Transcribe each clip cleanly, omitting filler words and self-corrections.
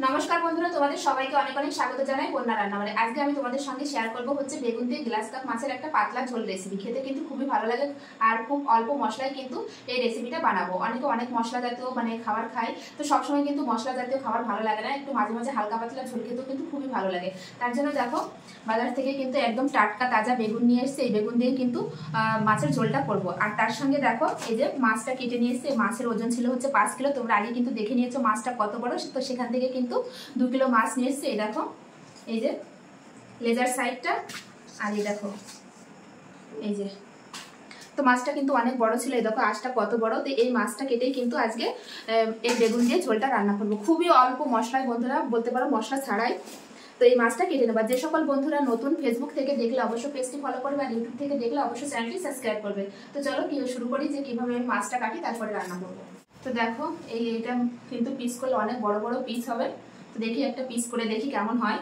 নমস্কার বন্ধুরা, তোমাদের সবাইকে অনেক অনেক স্বাগত জানাই বন্যা রান্নাঘরে। আজকে আমি তোমাদের সঙ্গে শেয়ার করব হচ্ছে বেগুন দিয়ে গ্লাস কাপ মাছের একটা পাতলা ঝোল রেসিপি। খেতে কিন্তু খুবই ভালো লাগে আর খুব অল্প মশলায় কিন্তু এই রেসিপিটা বানাবো। অনেকে অনেক মশলা জাতীয় খাবার খায়, তো সবসময় কিন্তু মশলা জাতীয় খাবার ভালো লাগে না, একটু মাঝে মাঝে হালকা পাতলা ঝোল খেতেও কিন্তু খুবই ভালো লাগে। তার জন্য দেখো বাজার থেকে কিন্তু একদম টাটকা তাজা বেগুন নিয়ে এসেছে। এই বেগুন দিয়ে কিন্তু মাছের ঝোলটা করবো। আর তার সঙ্গে দেখো এই যে মাছটা কেটে নিয়ে এসেছে। মাছের ওজন ছিল হচ্ছে 5 কিলো। তোমরা আগে কিন্তু দেখে নিয়েছো মাছটা কত বড়, তো সেখান থেকে কিন্তু 2 কিলো মাছ নিয়ে এসছে। এই দেখো এই যে লেজার সাইডটা, আর এই দেখো এই যে, তো মাছটা কিন্তু অনেক বড় ছিল। এই দেখো আঁশটা কত বড়। তো এই মাছটা কেটেই কিন্তু আজকে এই বেগুন দিয়ে ঝোলটা রান্না করবো। খুবই অল্প মশলায় বন্ধুরা, বলতে পারো মশলা ছাড়াই। তো এই মাছটা কেটে নেবা। যে সকল বন্ধুরা নতুন ফেসবুক থেকে দেখলে অবশ্যই পেজটি ফলো করবে, আর ইউটিউব থেকে দেখলে অবশ্যই চ্যানেলটি সাবস্ক্রাইব করবে। তো চলো শুরু করি যে কিভাবে আমি মাছটা কাটি তারপরে রান্না করবো। তো দেখো এইটা কিন্তু পিস করলে অনেক বড় বড় পিস হবে। তো দেখি একটা পিস করে দেখি কেমন হয়।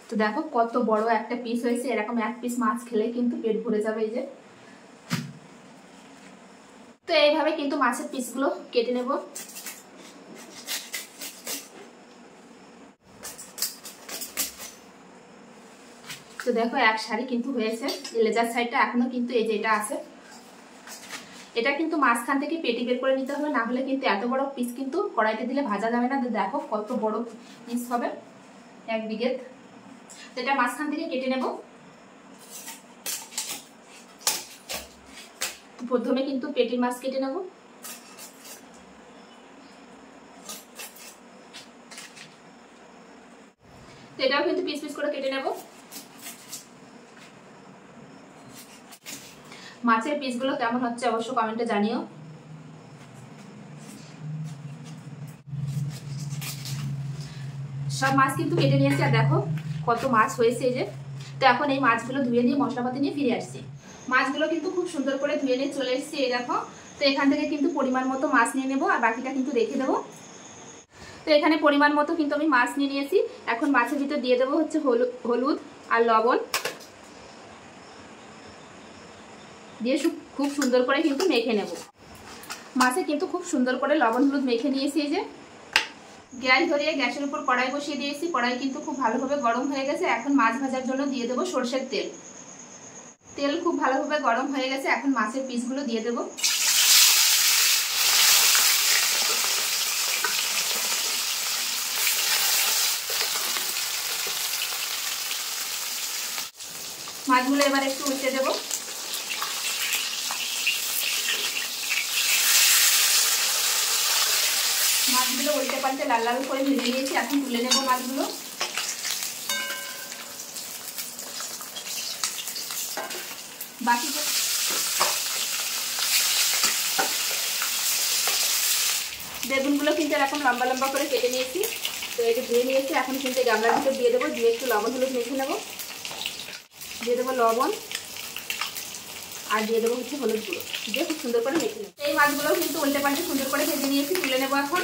তো দেখো কত বড় একটা পিস হয়েছে। এরকম এক পিস মাছ খেলে কিন্তু পেট ভরে যাবে। এই যে, তো এইভাবে কিন্তু মাছের পিসগুলো কেটে নেব। তো দেখো এক সারি কিন্তু হয়েছে। লেজার সাইডটা এখনো কিন্তু এই যে এটা আছে, এটা কিন্তু মাঝখান থেকে পেটি বের করে নিতে হবে, না হলে কিন্তু এত বড় পিস কিন্তু কড়াইতে দিলে ভাজা যাবে না। দেখো কত বড় পিস হবে, 1 বিঘে। তো এটা মাঝখান থেকে কেটে নেব। প্রথমে কিন্তু পেটির মাছ কেটে নেব। তো এটাও কিন্তু পিস পিস করে কেটে নেব। মাছের পিসগুলো কেমন হচ্ছে অবশ্যই কমেন্টে জানিও। সব মাছ কিন্তু কেটে নিয়েছি, আর দেখো কত মাছ হয়েছে এই যে। তো এখন এই মাছগুলো ধুয়ে নিয়ে মশলাপাতি নিয়ে ফিরে আসছি। মাছগুলো কিন্তু খুব সুন্দর করে ধুয়ে নিয়ে চলে এসেছি। এই দেখো, তো এখান থেকে কিন্তু পরিমাণ মতো মাছ নিয়ে নেবো, আর বাকিটা কিন্তু রেখে দেবো। তো এখানে পরিমাণ মতো কিন্তু আমি মাছ নিয়ে নিয়েছি। এখন মাছের ভিতর দিয়ে দেবো হচ্ছে হলুদ আর লবণ দিয়ে খুব সুন্দর করে কিন্তু মেখে নেব। মাছে কিন্তু খুব সুন্দর করে লবণ হলুদ মেখে নিয়েছি। এই যে গ্যাস ধরিয়ে গ্যাসের উপর কড়াই বসিয়ে দিয়েছি। কড়াই কিন্তু খুব ভালোভাবে গরম হয়ে গেছে। এখন মাছ ভাজার জন্য দিয়ে দেবো সরষের তেল। তেল খুব ভালোভাবে গরম হয়ে গেছে। এখন মাছের পিসগুলো দিয়ে দেবো। মাছগুলো এবার একটু উল্টে দেবো। মাছগুলো উল্টে পাল্টে লাল লাল করে ভেজে নিয়েছি। এখন তুলে নেব মাছগুলো। বাকি বেগুনগুলো কিন্তু এরকম লম্বা লম্বা করে কেটে নিয়েছি। তো এটা ধুয়ে নিয়েছি। এখন কিন্তু গামলার ভিতর দিয়ে দেবো। দিয়ে একটু লবণ হলুদ মেখে নেবো। দিয়ে দেবো লবণ, আর দিয়ে দেবো হচ্ছে হলুদ গুঁড়ো, দিয়ে খুব সুন্দর করে মেখে নেবো। এই মাছগুলো কিন্তু উল্টে পাল্টে সুন্দর করে ভেজে নিয়েছি। তুলে নেবো এখন।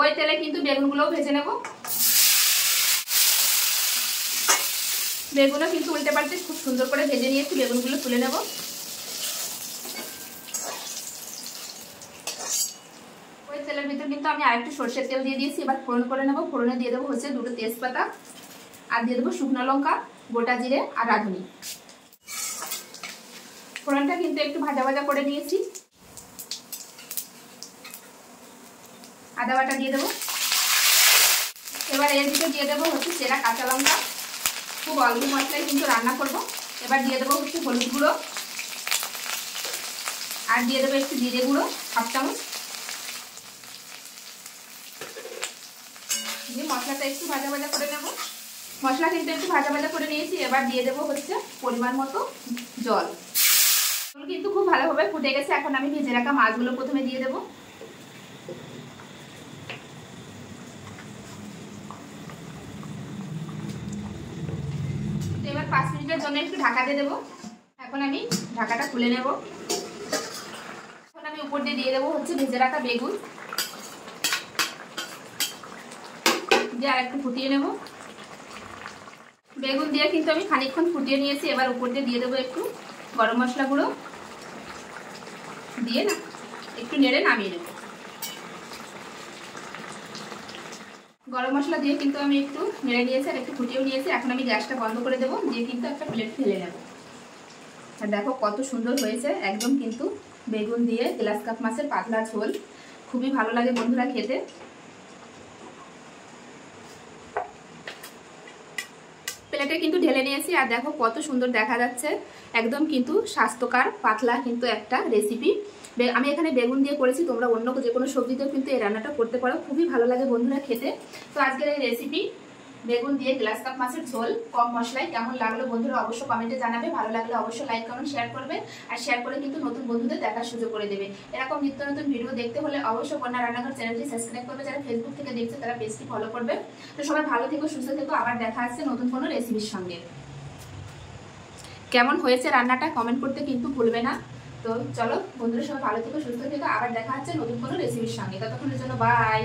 ওই তেলে কিন্তু বেগুনগুলোও ভেজে নেব। বেগুনও কিন্তু উল্টে পাল্টে খুব সুন্দর করে ভেজে নিয়েছি। বেগুনগুলো তুলে নেব। ওই তেলের ভিতর কিন্তু আমি আরেকটু সরষের তেল দিয়ে দিয়েছি। এবার ফোড়ন করে নেব। ফোড়নে দিয়ে দেবো হচ্ছে 2টো তেজপাতা, আর দিয়ে দেবো শুকনো লঙ্কা, গোটা জিরে আর রাঁধুনি। ফোড়নটা কিন্তু একটু ভাজা ভাজা করে নিয়েছি। আদা বাটা দিয়ে দেবো। এবার এর ভিতরে দিয়ে দেবো হচ্ছে চেরা কাঁচা লঙ্কা। খুব অল্প মশলায় কিন্তু রান্না করব। এবার দিয়ে দেবো হচ্ছে হলুদ গুঁড়ো, আর দিয়ে দেবো একটু জিরে গুঁড়ো 1/2 চামচ। দিয়ে মশলাটা একটু ভাজা ভাজা করে নেব। মশলা কিন্তু একটু ভাজা ভাজা করে নিয়েছি। এবার দিয়ে দেবো হচ্ছে পরিমাণ মতো জল। কিন্তু খুব ভালোভাবে ফুটে গেছে। এখন আমি ভেজে রাখা মাছগুলো প্রথমে দিয়ে দেবো। এবার 5 মিনিটের জন্য একটু ঢাকা দিয়ে দেবো। এখন আমি ঢাকাটা খুলে নেব। এখন আমি উপর দিয়ে দেবো হচ্ছে ভেজে রাখা বেগুন, দিয়ে আর একটু ফুটিয়ে নেব। বেগুন দিয়ে কিন্তু আমি খানিকক্ষণ ফুটিয়ে নিয়েছি। এবার উপর দিয়ে দেবো একটু গরম মশলা গুঁড়ো দিয়ে না একটু নেড়ে নামিয়ে নেব। গরম মশলা দিয়ে কিন্তু আমি একটু নেড়ে নিয়েছি আর একটু ফুটিয়েও নিয়েছি। এখন আমি গ্যাসটা বন্ধ করে দেবো, দিয়ে কিন্তু একটা প্লেট ফেলে নেব। আর দেখো কত সুন্দর হয়েছে, একদম কিন্তু বেগুন দিয়ে গ্লাস কাপ মাছের পাতলা ঝোল। খুবই ভালো লাগে বন্ধুরা খেতে। প্লেটে কিন্তু ঢেলে নিয়েছি আর দেখো কত সুন্দর দেখা যাচ্ছে, একদম কিন্তু স্বাস্থ্যকর পাতলা কিন্তু একটা রেসিপি। আমি এখানে বেগুন দিয়ে করেছি, তোমরা অন্য যে কোনো সবজি দিয়েও কিন্তু এই রান্নাটা করতে পারো, খুবই ভালো লাগে বন্ধুরা খেতে। তো আজকের এই রেসিপি বেগুন দিয়ে গ্লাস কাপ মাছের ঝোল কম মশলায় কেমন লাগলো বন্ধুরা অবশ্যই কমেন্টে জানাবে। ভালো লাগলে অবশ্যই লাইক কমেন্ট শেয়ার করবে, আর শেয়ার করে কিন্তু নতুন বন্ধুদের দেখার সুযোগ করে দেবে। এরকম নিত্য নতুন ভিডিও দেখতে হলে অবশ্যই কন্যা রান্নাঘর চ্যানেলটি সাবস্ক্রাইব করবে, যারা ফেসবুক থেকে দেখছে তারা পেজটি ফলো করবে। তো সবাই ভালো থেকো, সুস্থ থেকো, আবার দেখা আসছে নতুন কোনো রেসিপির সঙ্গে। কেমন হয়েছে রান্নাটা কমেন্ট করতে কিন্তু ভুলবে না। তো চলো বন্ধুরা সবাই ভালো থেকো, সুস্থ থেকো, আবার দেখা হচ্ছে নতুন কোনো রেসিপির সঙ্গে। ততক্ষণের জন্য বাই।